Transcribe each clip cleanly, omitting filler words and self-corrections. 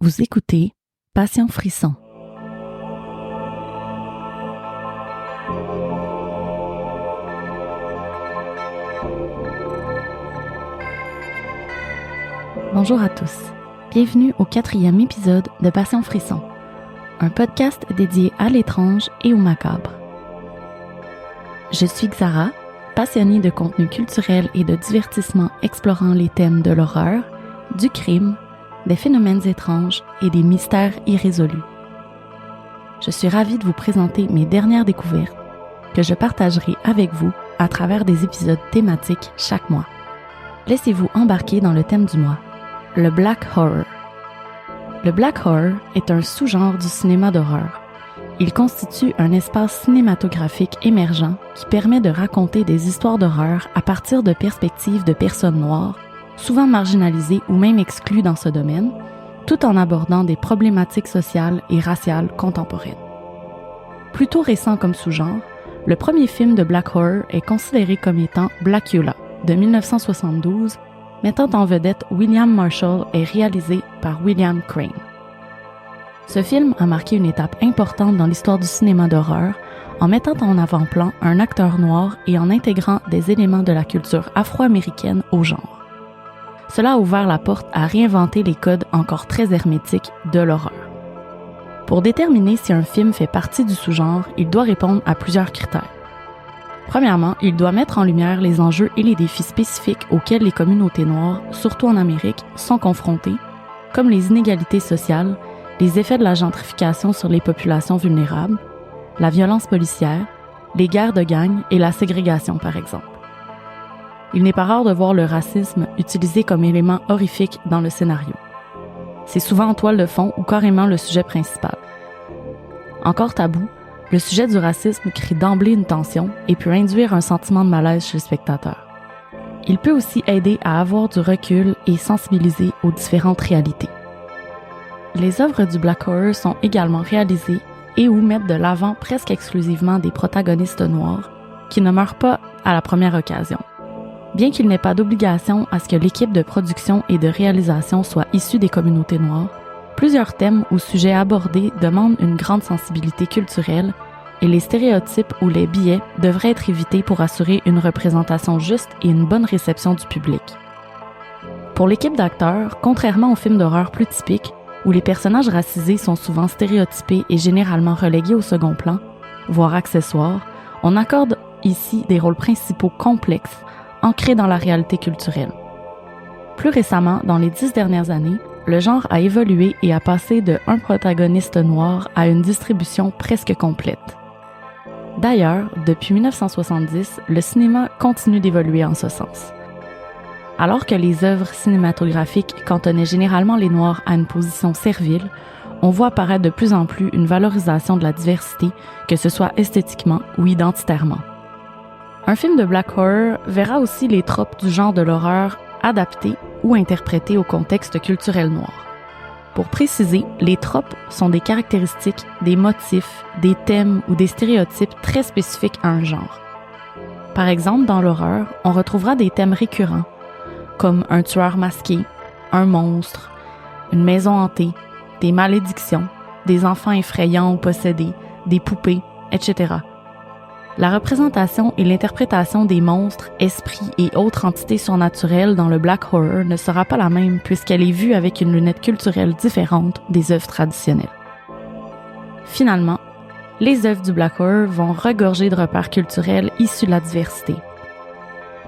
Vous écoutez Passion Frisson. Bonjour à tous. Bienvenue au 4e épisode de Passion Frisson, un podcast dédié à l'étrange et au macabre. Je suis Xara, passionnée de contenu culturel et de divertissement explorant les thèmes de l'horreur, du crime, des phénomènes étranges et des mystères irrésolus. Je suis ravie de vous présenter mes dernières découvertes que je partagerai avec vous à travers des épisodes thématiques chaque mois. Laissez-vous embarquer dans le thème du mois, le Black Horror. Le Black Horror est un sous-genre du cinéma d'horreur. Il constitue un espace cinématographique émergent qui permet de raconter des histoires d'horreur à partir de perspectives de personnes noires, souvent marginalisées ou même exclues dans ce domaine, tout en abordant des problématiques sociales et raciales contemporaines. Plutôt récent comme sous-genre, le premier film de Black Horror est considéré comme étant Blackula, de 1972, mettant en vedette William Marshall et réalisé par William Crane. Ce film a marqué une étape importante dans l'histoire du cinéma d'horreur en mettant en avant-plan un acteur noir et en intégrant des éléments de la culture afro-américaine au genre. Cela a ouvert la porte à réinventer les codes encore très hermétiques de l'horreur. Pour déterminer si un film fait partie du sous-genre, il doit répondre à plusieurs critères. Premièrement, il doit mettre en lumière les enjeux et les défis spécifiques auxquels les communautés noires, surtout en Amérique, sont confrontées, comme les inégalités sociales, les effets de la gentrification sur les populations vulnérables, la violence policière, les guerres de gangs et la ségrégation, par exemple. Il n'est pas rare de voir le racisme utilisé comme élément horrifique dans le scénario. C'est souvent en toile de fond ou carrément le sujet principal. Encore tabou, le sujet du racisme crée d'emblée une tension et peut induire un sentiment de malaise chez le spectateur. Il peut aussi aider à avoir du recul et sensibiliser aux différentes réalités. Les œuvres du Black Horror sont également réalisées et ou mettent de l'avant presque exclusivement des protagonistes noirs qui ne meurent pas à la première occasion. Bien qu'il n'ait pas d'obligation à ce que l'équipe de production et de réalisation soit issue des communautés noires, plusieurs thèmes ou sujets abordés demandent une grande sensibilité culturelle et les stéréotypes ou les biais devraient être évités pour assurer une représentation juste et une bonne réception du public. Pour l'équipe d'acteurs, contrairement aux films d'horreur plus typiques, où les personnages racisés sont souvent stéréotypés et généralement relégués au second plan, voire accessoires, on accorde ici des rôles principaux complexes, ancrés dans la réalité culturelle. Plus récemment, dans les 10 dernières années, le genre a évolué et a passé de un protagoniste noir à une distribution presque complète. D'ailleurs, depuis 1970, le cinéma continue d'évoluer en ce sens. Alors que les œuvres cinématographiques cantonnaient généralement les Noirs à une position servile, on voit apparaître de plus en plus une valorisation de la diversité, que ce soit esthétiquement ou identitairement. Un film de Black Horror verra aussi les tropes du genre de l'horreur adaptés ou interprétés au contexte culturel noir. Pour préciser, les tropes sont des caractéristiques, des motifs, des thèmes ou des stéréotypes très spécifiques à un genre. Par exemple, dans l'horreur, on retrouvera des thèmes récurrents, comme un tueur masqué, un monstre, une maison hantée, des malédictions, des enfants effrayants ou possédés, des poupées, etc. La représentation et l'interprétation des monstres, esprits et autres entités surnaturelles dans le Black Horror ne sera pas la même puisqu'elle est vue avec une lunette culturelle différente des œuvres traditionnelles. Finalement, les œuvres du Black Horror vont regorger de repères culturels issus de la diversité.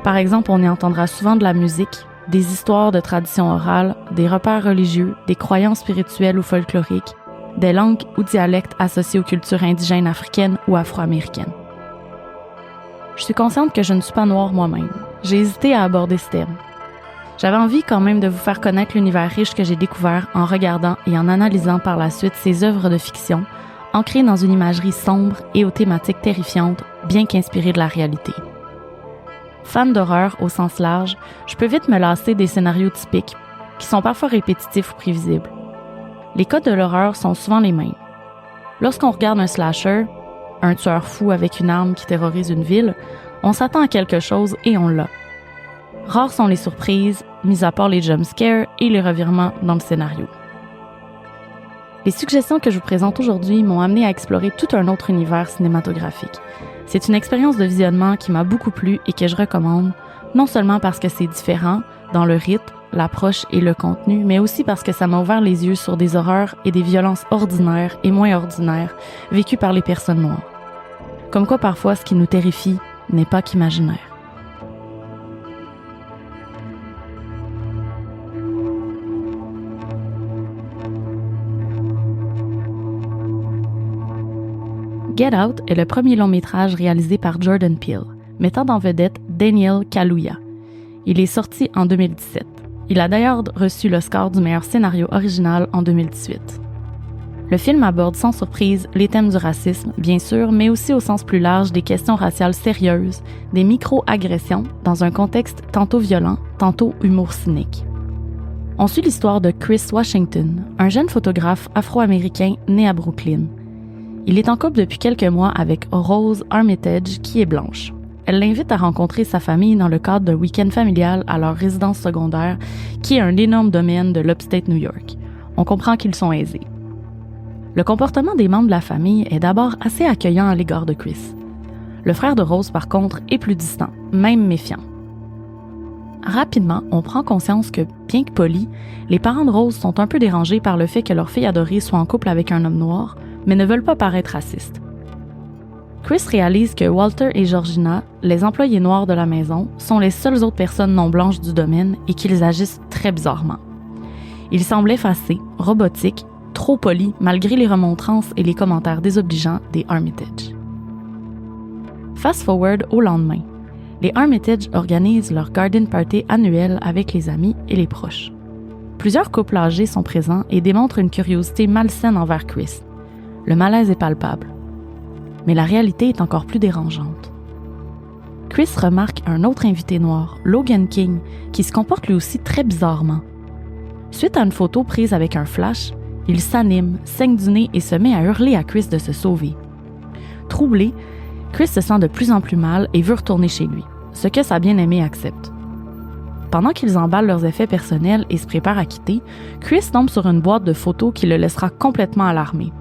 Par exemple, on y entendra souvent de la musique, des histoires de traditions orales, des repères religieux, des croyances spirituelles ou folkloriques, des langues ou dialectes associés aux cultures indigènes africaines ou afro-américaines. Je suis consciente que je ne suis pas noire moi-même. J'ai hésité à aborder ce thème. J'avais envie quand même de vous faire connaître l'univers riche que j'ai découvert en regardant et en analysant par la suite ces œuvres de fiction, ancrées dans une imagerie sombre et aux thématiques terrifiantes, bien qu'inspirées de la réalité. Fan d'horreur au sens large, je peux vite me lasser des scénarios typiques, qui sont parfois répétitifs ou prévisibles. Les codes de l'horreur sont souvent les mêmes. Lorsqu'on regarde un slasher, un tueur fou avec une arme qui terrorise une ville, on s'attend à quelque chose et on l'a. Rares sont les surprises, mis à part les jumpscares et les revirements dans le scénario. Les suggestions que je vous présente aujourd'hui m'ont amené à explorer tout un autre univers cinématographique. C'est une expérience de visionnement qui m'a beaucoup plu et que je recommande, non seulement parce que c'est différent dans le rythme, l'approche et le contenu, mais aussi parce que ça m'a ouvert les yeux sur des horreurs et des violences ordinaires et moins ordinaires vécues par les personnes noires. Comme quoi parfois ce qui nous terrifie n'est pas qu'imaginaire. Get Out est le premier long-métrage réalisé par Jordan Peele, mettant en vedette Daniel Kaluuya. Il est sorti en 2017. Il a d'ailleurs reçu l'Oscar du meilleur scénario original en 2018. Le film aborde sans surprise les thèmes du racisme, bien sûr, mais aussi au sens plus large des questions raciales sérieuses, des micro-agressions dans un contexte tantôt violent, tantôt humour cynique. On suit l'histoire de Chris Washington, un jeune photographe afro-américain né à Brooklyn. Il est en couple depuis quelques mois avec Rose Armitage, qui est blanche. Elle l'invite à rencontrer sa famille dans le cadre d'un week-end familial à leur résidence secondaire, qui est un énorme domaine de l'Upstate New York. On comprend qu'ils sont aisés. Le comportement des membres de la famille est d'abord assez accueillant à l'égard de Chris. Le frère de Rose, par contre, est plus distant, même méfiant. Rapidement, on prend conscience que, bien que polis, les parents de Rose sont un peu dérangés par le fait que leur fille adorée soit en couple avec un homme noir, mais ne veulent pas paraître racistes. Chris réalise que Walter et Georgina, les employés noirs de la maison, sont les seules autres personnes non blanches du domaine et qu'ils agissent très bizarrement. Ils semblent effacés, robotiques, trop polis malgré les remontrances et les commentaires désobligeants des Armitage. Fast forward au lendemain. Les Armitage organisent leur garden party annuel avec les amis et les proches. Plusieurs couples âgés sont présents et démontrent une curiosité malsaine envers Chris. Le malaise est palpable. Mais la réalité est encore plus dérangeante. Chris remarque un autre invité noir, Logan King, qui se comporte lui aussi très bizarrement. Suite à une photo prise avec un flash, il s'anime, saigne du nez et se met à hurler à Chris de se sauver. Troublé, Chris se sent de plus en plus mal et veut retourner chez lui, ce que sa bien-aimée accepte. Pendant qu'ils emballent leurs effets personnels et se préparent à quitter, Chris tombe sur une boîte de photos qui le laissera complètement alarmé.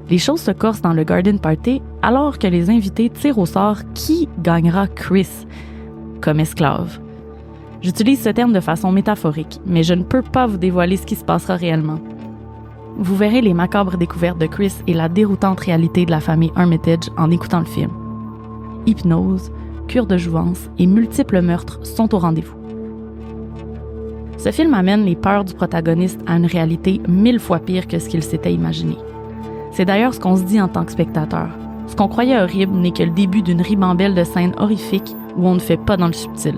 Les choses se corsent dans le garden party alors que les invités tirent au sort qui gagnera Chris comme esclave. J'utilise ce terme de façon métaphorique, mais je ne peux pas vous dévoiler ce qui se passera réellement. Vous verrez les macabres découvertes de Chris et la déroutante réalité de la famille Armitage en écoutant le film. Hypnose, cure de jouvence et multiples meurtres sont au rendez-vous. Ce film amène les peurs du protagoniste à une réalité 1000 fois pire que ce qu'il s'était imaginé. C'est d'ailleurs ce qu'on se dit en tant que spectateur. Ce qu'on croyait horrible n'est que le début d'une ribambelle de scènes horrifiques où on ne fait pas dans le subtil.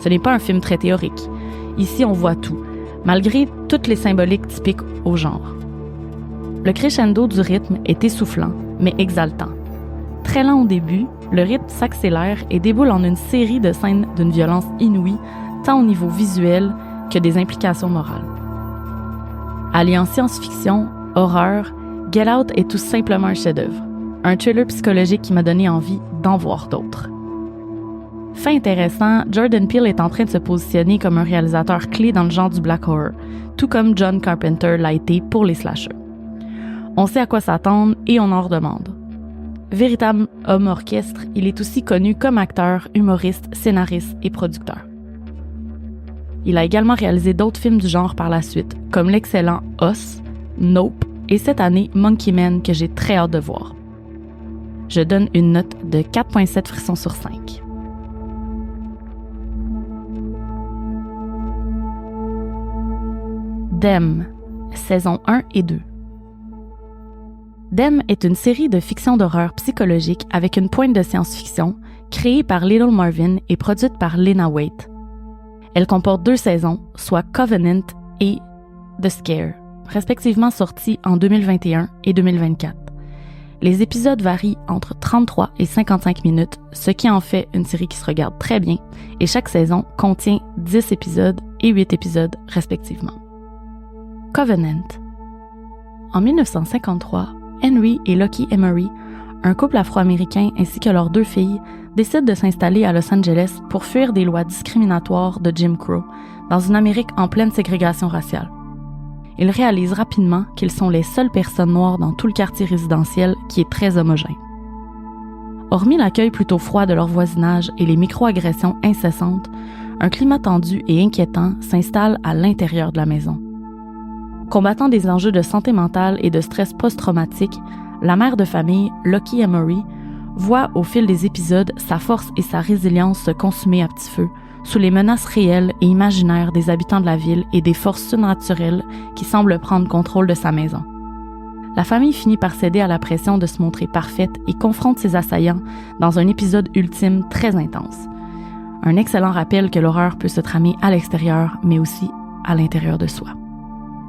Ce n'est pas un film très théorique. Ici, on voit tout, malgré toutes les symboliques typiques au genre. Le crescendo du rythme est essoufflant, mais exaltant. Très lent au début, le rythme s'accélère et déboule en une série de scènes d'une violence inouïe, tant au niveau visuel que des implications morales. Alliant science-fiction, horreur, Get Out est tout simplement un chef-d'œuvre, un thriller psychologique qui m'a donné envie d'en voir d'autres. Fait intéressant, Jordan Peele est en train de se positionner comme un réalisateur clé dans le genre du black horror, tout comme John Carpenter l'a été pour les slashers. On sait à quoi s'attendre et on en redemande. Véritable homme orchestre, il est aussi connu comme acteur, humoriste, scénariste et producteur. Il a également réalisé d'autres films du genre par la suite, comme l'excellent Us, Nope et cette année Monkey Man que j'ai très hâte de voir. Je donne une note de 4,7 frissons sur 5. Them, saison 1 et 2. Them est une série de fiction d'horreur psychologique avec une pointe de science-fiction, créée par Little Marvin et produite par Lena Waithe. Elle comporte 2 saisons, soit Covenant et The Scare, respectivement sortis en 2021 et 2024. Les épisodes varient entre 33 et 55 minutes, ce qui en fait une série qui se regarde très bien, et chaque saison contient 10 épisodes et 8 épisodes respectivement. Covenant. En 1953, Henry et Lucky Emery, un couple afro-américain ainsi que leurs 2 filles, décident de s'installer à Los Angeles pour fuir des lois discriminatoires de Jim Crow, dans une Amérique en pleine ségrégation raciale. ils réalisent rapidement qu'ils sont les seules personnes noires dans tout le quartier résidentiel qui est très homogène. Hormis l'accueil plutôt froid de leur voisinage et les micro-agressions incessantes, un climat tendu et inquiétant s'installe à l'intérieur de la maison. Combattant des enjeux de santé mentale et de stress post-traumatique, la mère de famille, Lockie Emery, voit au fil des épisodes sa force et sa résilience se consumer à petit feu sous les menaces réelles et imaginaires des habitants de la ville et des forces surnaturelles qui semblent prendre contrôle de sa maison. La famille finit par céder à la pression de se montrer parfaite et confronte ses assaillants dans un épisode ultime très intense. Un excellent rappel que l'horreur peut se tramer à l'extérieur, mais aussi à l'intérieur de soi.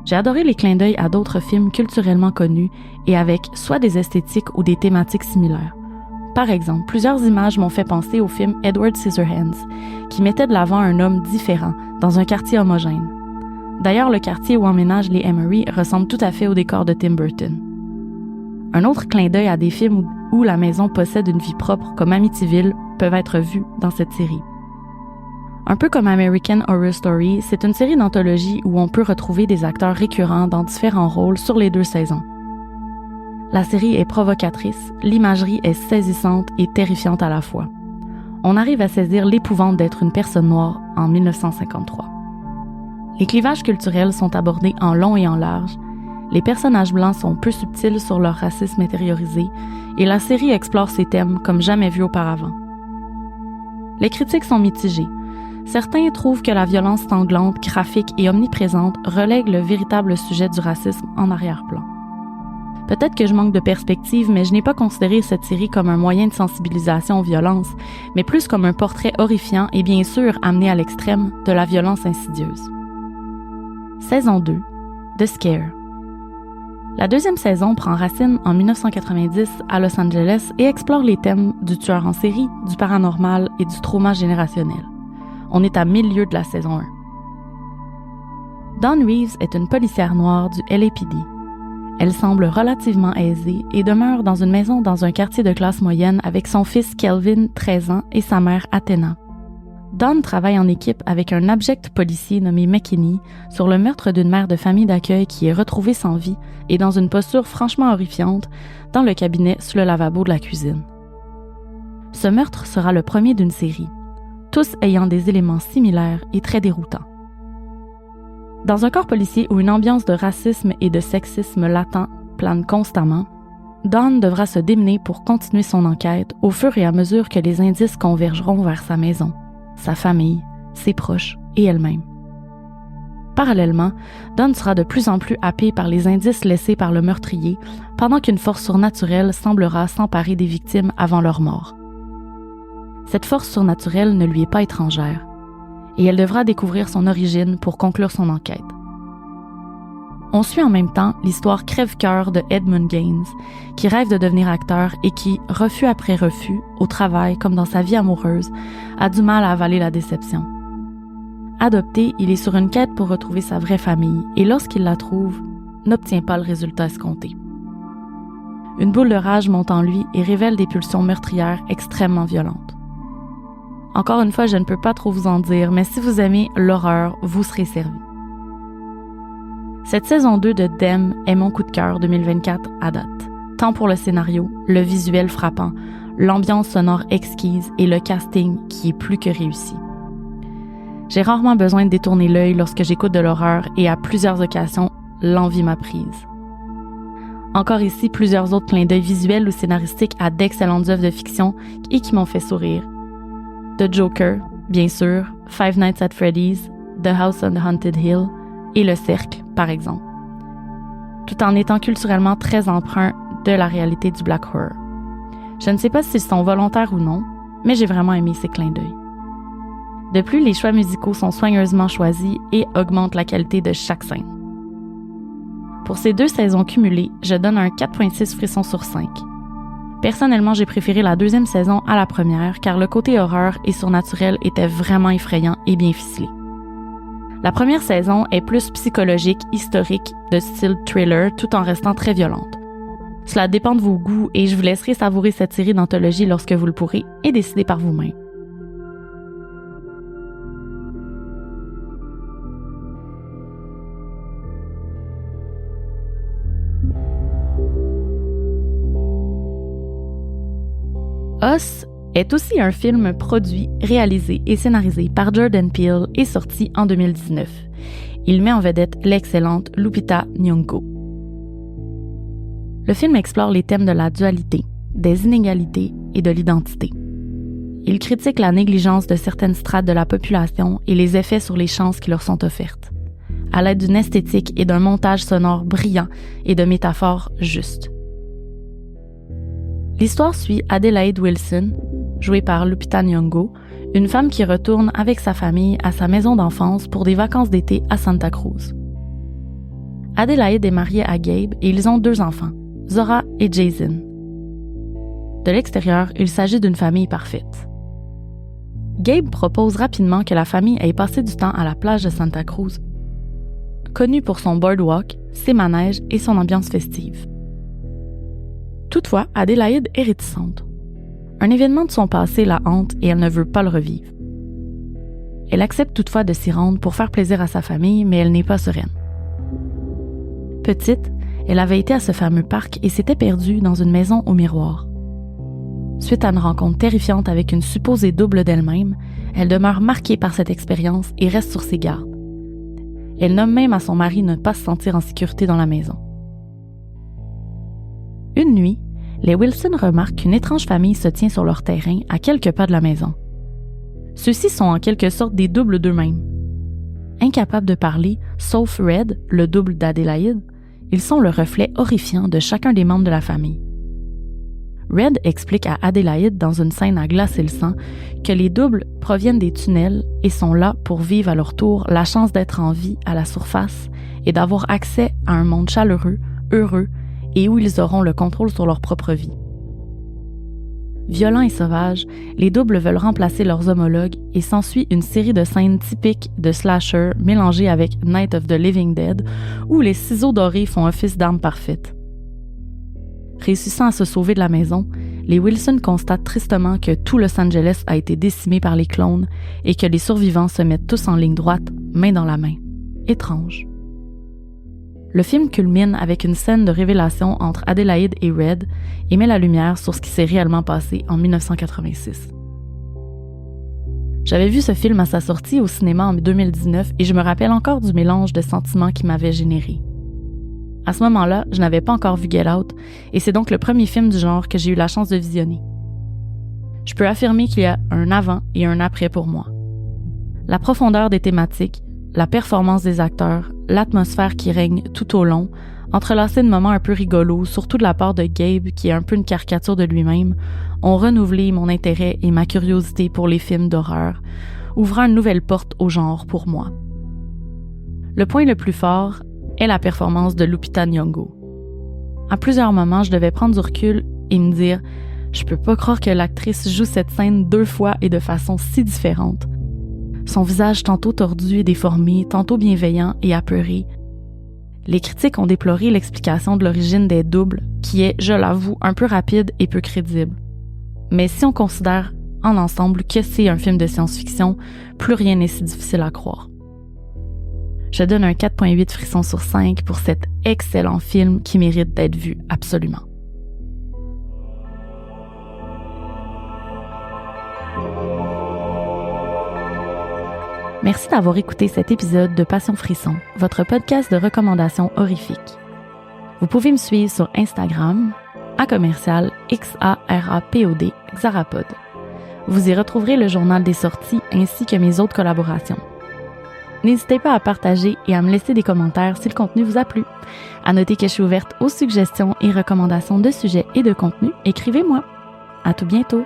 J'ai adoré les clins d'œil à d'autres films culturellement connus et avec soit des esthétiques ou des thématiques similaires. Par exemple, plusieurs images m'ont fait penser au film Edward Scissorhands, qui mettait de l'avant un homme différent dans un quartier homogène. D'ailleurs, le quartier où emménagent les Emery ressemble tout à fait au décor de Tim Burton. Un autre clin d'œil à des films où la maison possède une vie propre, comme Amityville, peuvent être vus dans cette série. Un peu comme American Horror Story, c'est une série d'anthologie où on peut retrouver des acteurs récurrents dans différents rôles sur les 2 saisons. La série est provocatrice, l'imagerie est saisissante et terrifiante à la fois. On arrive à saisir l'épouvante d'être une personne noire en 1953. Les clivages culturels sont abordés en long et en large, les personnages blancs sont peu subtils sur leur racisme intériorisé et la série explore ces thèmes comme jamais vu auparavant. Les critiques sont mitigées. Certains trouvent que la violence sanglante, graphique et omniprésente relègue le véritable sujet du racisme en arrière-plan. Peut-être que je manque de perspective, mais je n'ai pas considéré cette série comme un moyen de sensibilisation aux violences, mais plus comme un portrait horrifiant et bien sûr amené à l'extrême de la violence insidieuse. Saison 2, The Scare. La 2e saison prend racine en 1990 à Los Angeles et explore les thèmes du tueur en série, du paranormal et du trauma générationnel. On est à 1000 lieues de la saison 1. Dawn Reeves est une policière noire du LAPD. Elle semble relativement aisée et demeure dans une maison dans un quartier de classe moyenne avec son fils Kelvin, 13 ans, et sa mère Athena. Dawn travaille en équipe avec un abject policier nommé McKinney sur le meurtre d'une mère de famille d'accueil qui est retrouvée sans vie et dans une posture franchement horrifiante dans le cabinet sous le lavabo de la cuisine. Ce meurtre sera le premier d'une série, tous ayant des éléments similaires et très déroutants. Dans un corps policier où une ambiance de racisme et de sexisme latent plane constamment, Dawn devra se démener pour continuer son enquête au fur et à mesure que les indices convergeront vers sa maison, sa famille, ses proches et elle-même. Parallèlement, Dawn sera de plus en plus happée par les indices laissés par le meurtrier pendant qu'une force surnaturelle semblera s'emparer des victimes avant leur mort. Cette force surnaturelle ne lui est pas étrangère, et elle devra découvrir son origine pour conclure son enquête. On suit en même temps l'histoire crève-cœur de Edmund Gaines, qui rêve de devenir acteur et qui, refus après refus, au travail comme dans sa vie amoureuse, a du mal à avaler la déception. Adopté, il est sur une quête pour retrouver sa vraie famille et lorsqu'il la trouve, n'obtient pas le résultat escompté. Une boule de rage monte en lui et révèle des pulsions meurtrières extrêmement violentes. Encore une fois, je ne peux pas trop vous en dire, mais si vous aimez l'horreur, vous serez servi. Cette saison 2 de Them est mon coup de cœur 2024 à date, tant pour le scénario, le visuel frappant, l'ambiance sonore exquise et le casting qui est plus que réussi. J'ai rarement besoin de détourner l'œil lorsque j'écoute de l'horreur et à plusieurs occasions, l'envie m'a prise. Encore ici, plusieurs autres clins d'œil visuels ou scénaristiques à d'excellentes œuvres de fiction et qui m'ont fait sourire. The Joker, bien sûr, Five Nights at Freddy's, The House on the Haunted Hill et Le Cercle, par exemple. Tout en étant culturellement très empreint de la réalité du Black Horror. Je ne sais pas s'ils sont volontaires ou non, mais j'ai vraiment aimé ces clins d'œil. De plus, les choix musicaux sont soigneusement choisis et augmentent la qualité de chaque scène. Pour ces 2 saisons cumulées, je donne un 4.6 frissons sur 5. Personnellement, j'ai préféré la 2e saison à la première car le côté horreur et surnaturel était vraiment effrayant et bien ficelé. La première saison est plus psychologique, historique, de style thriller tout en restant très violente. Cela dépend de vos goûts et je vous laisserai savourer cette série d'anthologie lorsque vous le pourrez et décider par vous-même. Us est aussi un film produit, réalisé et scénarisé par Jordan Peele et sorti en 2019. Il met en vedette l'excellente Lupita Nyong'o. Le film explore les thèmes de la dualité, des inégalités et de l'identité. Il critique la négligence de certaines strates de la population et les effets sur les chances qui leur sont offertes, à l'aide d'une esthétique et d'un montage sonore brillant et de métaphores justes. L'histoire suit Adelaide Wilson, jouée par Lupita Nyong'o, une femme qui retourne avec sa famille à sa maison d'enfance pour des vacances d'été à Santa Cruz. Adelaide est mariée à Gabe et ils ont 2 enfants, Zora et Jason. De l'extérieur, il s'agit d'une famille parfaite. Gabe propose rapidement que la famille aille passer du temps à la plage de Santa Cruz, connue pour son boardwalk, ses manèges et son ambiance festive. Toutefois, Adelaide est réticente. Un événement de son passé la hante et elle ne veut pas le revivre. Elle accepte toutefois de s'y rendre pour faire plaisir à sa famille, mais elle n'est pas sereine. Petite, elle avait été à ce fameux parc et s'était perdue dans une maison au miroir. Suite à une rencontre terrifiante avec une supposée double d'elle-même, elle demeure marquée par cette expérience et reste sur ses gardes. Elle nomme même à son mari ne pas se sentir en sécurité dans la maison. Une nuit, les Wilson remarquent qu'une étrange famille se tient sur leur terrain à quelques pas de la maison. Ceux-ci sont en quelque sorte des doubles d'eux-mêmes. Incapables de parler, sauf Red, le double d'Adelaide, ils sont le reflet horrifiant de chacun des membres de la famille. Red explique à Adelaide dans une scène à glacer le sang que les doubles proviennent des tunnels et sont là pour vivre à leur tour la chance d'être en vie à la surface et d'avoir accès à un monde chaleureux, heureux et où ils auront le contrôle sur leur propre vie. Violents et sauvages, les doubles veulent remplacer leurs homologues et s'ensuit une série de scènes typiques de slasher mélangées avec Night of the Living Dead où les ciseaux dorés font office d'arme parfaite. Réussissant à se sauver de la maison, les Wilson constatent tristement que tout Los Angeles a été décimé par les clones et que les survivants se mettent tous en ligne droite, main dans la main. Étrange. Le film culmine avec une scène de révélation entre Adelaide et Red et met la lumière sur ce qui s'est réellement passé en 1986. J'avais vu ce film à sa sortie au cinéma en 2019 et je me rappelle encore du mélange de sentiments qu'il m'avait généré. À ce moment-là, je n'avais pas encore vu Get Out et c'est donc le premier film du genre que j'ai eu la chance de visionner. Je peux affirmer qu'il y a un avant et un après pour moi. La profondeur des thématiques, la performance des acteurs, l'atmosphère qui règne tout au long, entrelacée de moments un peu rigolos, surtout de la part de Gabe qui est un peu une caricature de lui-même, ont renouvelé mon intérêt et ma curiosité pour les films d'horreur, ouvrant une nouvelle porte au genre pour moi. Le point le plus fort est la performance de Lupita Nyong'o. À plusieurs moments, je devais prendre du recul et me dire « Je peux pas croire que l'actrice joue cette scène 2 fois et de façon si différente. » Son visage tantôt tordu et déformé, tantôt bienveillant et apeuré. Les critiques ont déploré l'explication de l'origine des doubles, qui est, je l'avoue, un peu rapide et peu crédible. Mais si on considère en ensemble que c'est un film de science-fiction, plus rien n'est si difficile à croire. Je donne un 4.8 frissons sur 5 pour cet excellent film qui mérite d'être vu absolument. Merci d'avoir écouté cet épisode de Passion Frisson, votre podcast de recommandations horrifiques. Vous pouvez me suivre sur Instagram, @XARAPOD, Xarapod. Vous y retrouverez le journal des sorties ainsi que mes autres collaborations. N'hésitez pas à partager et à me laisser des commentaires si le contenu vous a plu. À noter que je suis ouverte aux suggestions et recommandations de sujets et de contenus, écrivez-moi. À tout bientôt!